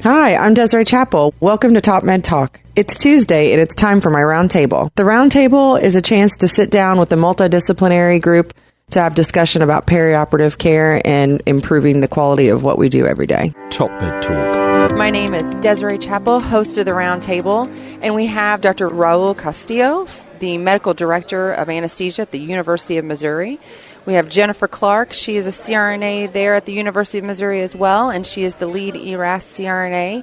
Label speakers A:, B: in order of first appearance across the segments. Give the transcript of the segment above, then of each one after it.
A: Hi, I'm Desiree Chappell. Welcome to Top Med Talk. It's Tuesday and it's time for my Roundtable. The Roundtable is a chance to sit down with a multidisciplinary group to have discussion about perioperative care and improving the quality of what we do every day.
B: Top Med Talk.
A: My name is Desiree Chappell, host of the Roundtable, and we have Dr. Raul Castillo, the medical director of anesthesia at the University of Missouri. We have Jennifer Clark. She is a CRNA there at the University of Missouri as well, and she is the lead ERAS CRNA.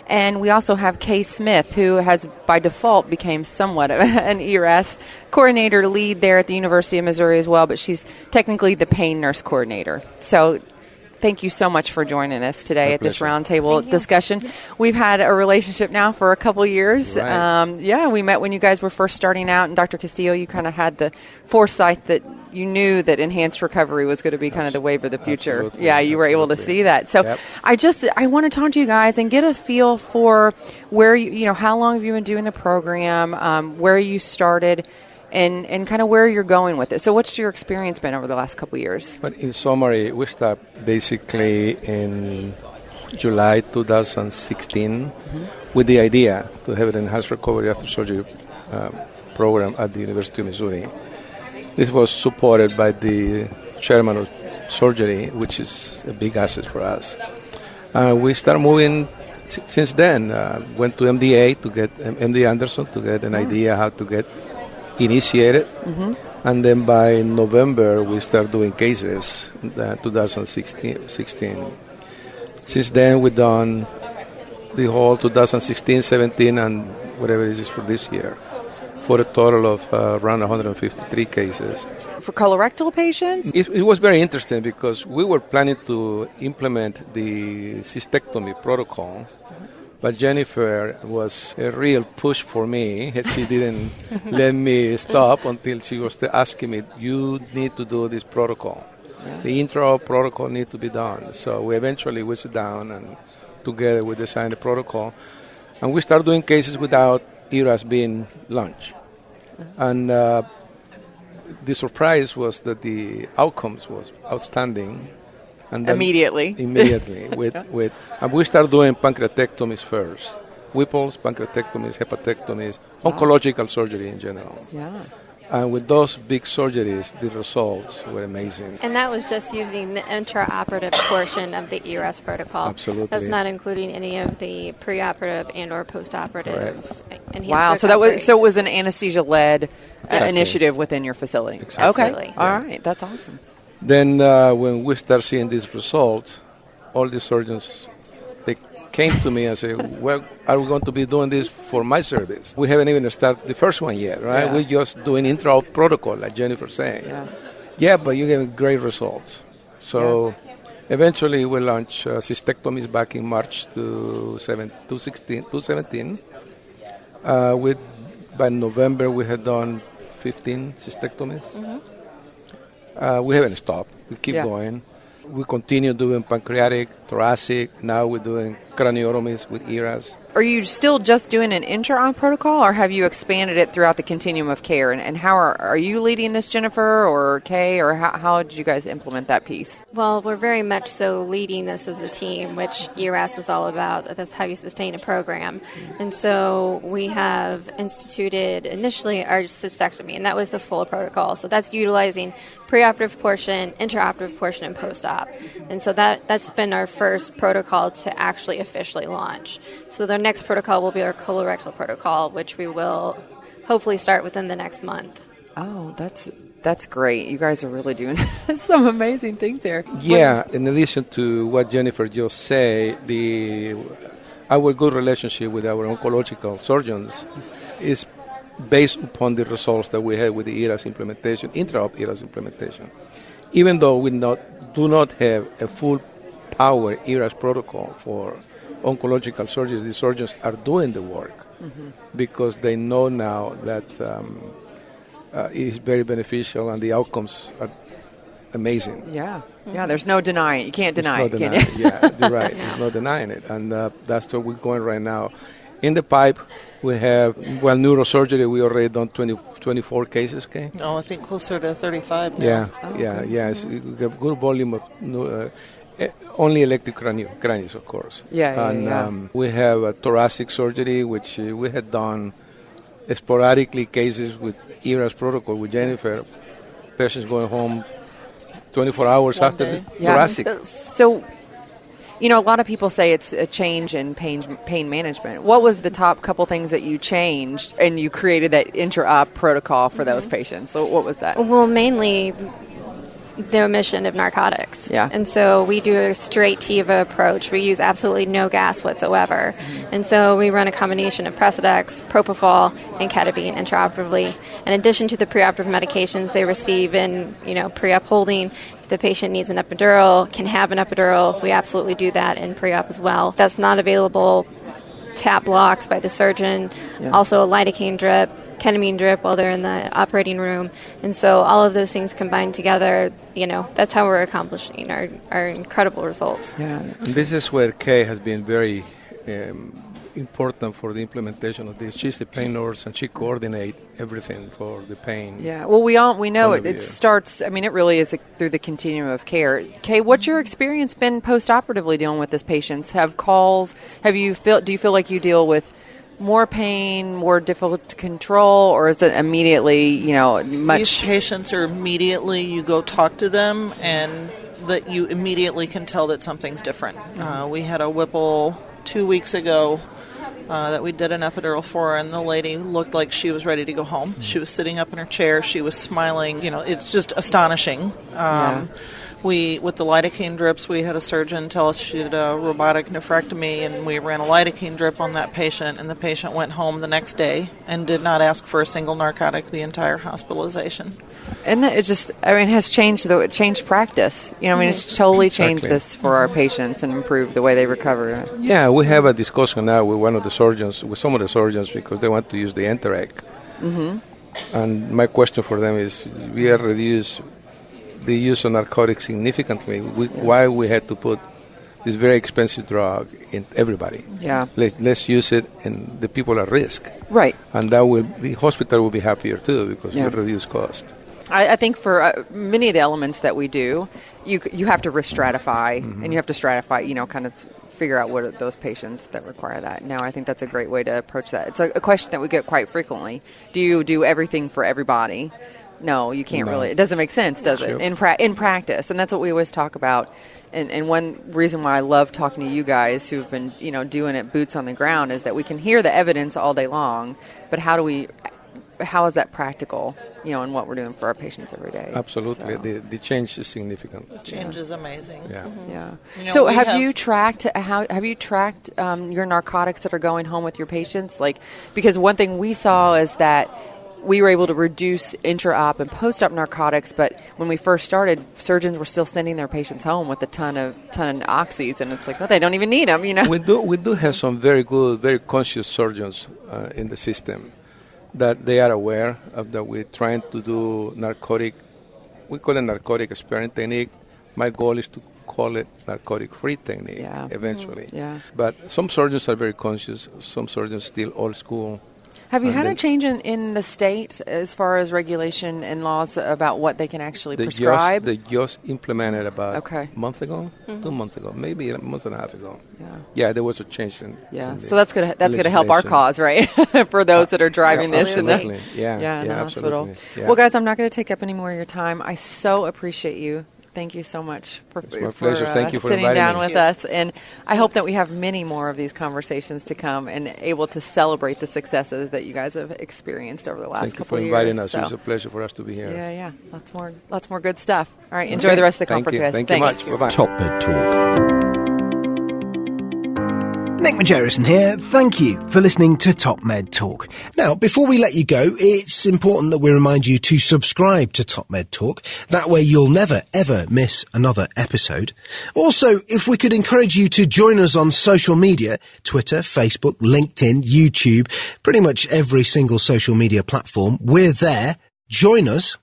A: And we also have Kay Smith, who has, by default, became somewhat of an ERAS coordinator lead there at the University of Missouri as well, but she's technically the pain nurse coordinator. So thank you so much for joining us today at this roundtable discussion. We've had a relationship now for a couple years.
C: Right.
A: We met when you guys were first starting out, and Dr. Castillo, you kind of had the foresight that you knew that enhanced recovery was going to be kind of the wave of the future.
C: Absolutely.
A: Yeah, you were able to see that. So
C: Yep.
A: I want to talk to you guys and get a feel for where how long have you been doing the program, where you started, and kind of where you're going with it. So what's your experience been over the last couple of years?
C: But in summary, we started basically in July 2016 with the idea to have an enhanced recovery after surgery program at the University of Missouri. This was supported by the chairman of surgery, which is a big asset for us. We started moving since then. Went to MD Anderson to get an idea how to get initiated. And then by November, we start doing cases, 2016. Since then, we've done the whole 2016, 17, and whatever it is for this year, for a total of around 153 cases.
A: For colorectal patients?
C: It was very interesting because we were planning to implement the cystectomy protocol, but Jennifer was a real push for me. She didn't let me stop until she was asking me, you need to do this protocol. The intra protocol needs to be done. So we eventually sit down and together we designed the protocol. And we started doing cases without ERAS being launched. And the surprise was that the outcomes was outstanding. And
A: Immediately.
C: And we started doing pancreatectomies first. Whipples, pancreatectomies, hepatectomies, oncological surgery in general.
A: Yeah.
C: And with those big surgeries, the results were amazing.
D: And that was just using the intraoperative portion of the ERAS protocol.
C: Absolutely.
D: That's not including any of the preoperative and or postoperative enhanced
A: Wow. So
D: recovery.
A: it was an anesthesia-led initiative within your facility.
C: Exactly.
A: Okay. All right. That's awesome.
C: Then when we start seeing these results, all the surgeons, they came to me and said, well, are we going to be doing this for my service? We haven't even started the first one yet, right?
A: Yeah.
C: We're just doing intra-op protocol, like Jennifer saying. Yeah, but you're getting great results. So eventually we launched cystectomies back in March 2017. By November, we had done 15 cystectomies. We haven't stopped. We keep going. We continue doing pancreatic, thoracic. Now we're doing craniotomies with ERAS.
A: Are you still just doing an intra-op protocol, or have you expanded it throughout the continuum of care? And how are you leading this, Jennifer or Kay, or how did you guys implement that piece?
D: Well, we're very much so leading this as a team, which ERAS is all about. That's how you sustain a program. And so we have instituted initially our cystectomy, and that was the full protocol. So that's utilizing preoperative portion, intraoperative portion, and post-op. And so that's been our first protocol to actually officially launch. So the next protocol will be our colorectal protocol, which we will hopefully start within the next month.
A: Oh, that's great. You guys are really doing some amazing things here.
C: Yeah, in addition to what Jennifer just said, our good relationship with our oncological surgeons is based upon the results that we had with the ERAS implementation, intra-op ERAS implementation. Even though we do not have a full power ERAS protocol for oncological surgeries, the surgeons are doing the work because they know now that it is very beneficial and the outcomes are amazing.
A: Yeah, there's no denying it. You can't deny it, can you?
C: Yeah, you're right. There's no denying it. And that's where we're going right now. In the pipe, we have, neurosurgery, we already done 24 cases, okay?
E: Oh, I think closer to 35 now.
C: Yeah. We have good volume of Only elective cranius, of course. We have a thoracic surgery, which we had done sporadically cases with ERAS protocol with Jennifer. Patients going home 24 hours after the thoracic.
A: So, a lot of people say it's a change in pain management. What was the top couple things that you changed and you created that intra-op protocol for those patients? So what was that?
D: Well, mainly the omission of narcotics.
A: Yeah.
D: And so we do a straight TIVA approach. We use absolutely no gas whatsoever. And so we run a combination of Presidex, Propofol, and ketamine intraoperatively. In addition to the preoperative medications they receive in, pre-op holding, if the patient needs an epidural, can have an epidural, we absolutely do that in pre-op as well. If that's not available, tap blocks by the surgeon, also a lidocaine drip, ketamine drip while they're in the operating room. And so all of those things combined together, that's how we're accomplishing our incredible results.
A: Yeah.
C: This is where Kay has been very important for the implementation of this. She's the pain nurse, and she coordinates everything for the pain.
A: Yeah. Well, we know it starts. I mean, it really is through the continuum of care. Kay, what's your experience been post-operatively dealing with this patients? Do you feel like you deal with more pain, more difficult to control, or is it immediately, much?
B: These patients are immediately, you go talk to them, and that you immediately can tell that something's different. We had a Whipple 2 weeks ago that we did an epidural for, and the lady looked like she was ready to go home. She was sitting up in her chair. She was smiling. It's just astonishing. With the lidocaine drips, we had a surgeon tell us she did a robotic nephrectomy, and we ran a lidocaine drip on that patient, and the patient went home the next day and did not ask for a single narcotic the entire hospitalization.
A: And it just, has changed practice. It's totally changed this for our patients and improved the way they recover.
C: Yeah, we have a discussion now with some of the surgeons, because they want to use the Enterec. And my question for them is, we have reduced the use of narcotics significantly. Why we had to put this very expensive drug in everybody?
A: Yeah.
C: Let's use it in the people at risk.
A: Right.
C: And the hospital will be happier too, because we reduce cost.
A: I think for many of the elements that we do, you have to risk stratify, and you have to stratify, kind of figure out what are those patients that require that. Now, I think that's a great way to approach that. It's a question that we get quite frequently. Do you do everything for everybody? No, you can't really. It doesn't make sense, does it? In practice, and that's what we always talk about. And one reason why I love talking to you guys who've been, doing it boots on the ground is that we can hear the evidence all day long, but how is that practical, in what we're doing for our patients every day?
C: Absolutely.
A: So.
C: The change is significant.
B: The change is amazing.
C: Yeah.
A: Yeah. So have you tracked your narcotics that are going home with your patients? Because one thing we saw is that we were able to reduce intra-op and post-op narcotics, but when we first started, surgeons were still sending their patients home with a ton of oxys, and it's like, they don't even need them,
C: We do have some very good, very conscious surgeons in the system that they are aware of that we're trying to do we call it narcotic sparing technique. My goal is to call it narcotic-free technique eventually.
A: Yeah.
C: But some surgeons are very conscious, some surgeons still old school.
A: Have you had a change in the state as far as regulation and laws about what they can actually prescribe?
C: They just implemented about a month ago, 2 months ago, maybe a month and a half ago.
A: Yeah,
C: there was a change
A: so that's gonna help our cause, right? For those that are driving this in the hospital. Yeah. Well, guys, I'm not going to take up any more of your time. I so appreciate you. Thank you so much for
C: Thank you for
A: sitting down
C: me.
A: with us. And I hope that we have many more of these conversations to come and able to celebrate the successes that you guys have experienced over the last couple of years.
C: Thank you for inviting us. It was a pleasure for us to be here.
A: Yeah. Lots more good stuff. All right, enjoy the rest of the conference, guys.
C: Thank you much. Bye-bye.
E: Top Med Talk. Nick Majerison here. Thank you for listening to Top Med Talk.
F: Now, before we let you go, it's important that we remind you to subscribe to Top Med Talk. That way you'll never, ever miss another episode. Also, if we could encourage you to join us on social media, Twitter, Facebook, LinkedIn, YouTube, pretty much every single social media platform, we're there. Join us.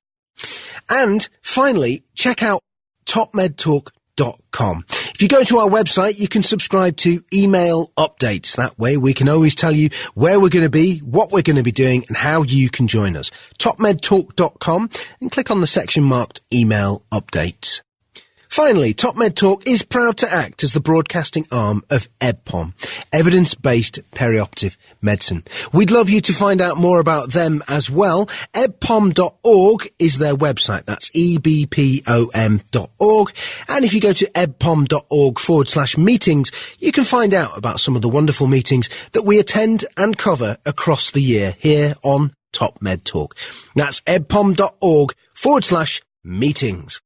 F: And finally, check out topmedtalk.com. If you go to our website, you can subscribe to email updates. That way we can always tell you where we're going to be, what we're going to be doing, and how you can join us. topmedtalk.com, and click on the section marked email updates. Finally, Top Med Talk is proud to act as the broadcasting arm of EBPOM, Evidence-Based Perioperative Medicine. We'd love you to find out more about them as well. ebpom.org is their website. That's ebpom.org. And if you go to ebpom.org/meetings, you can find out about some of the wonderful meetings that we attend and cover across the year here on Top Med Talk. That's ebpom.org/meetings.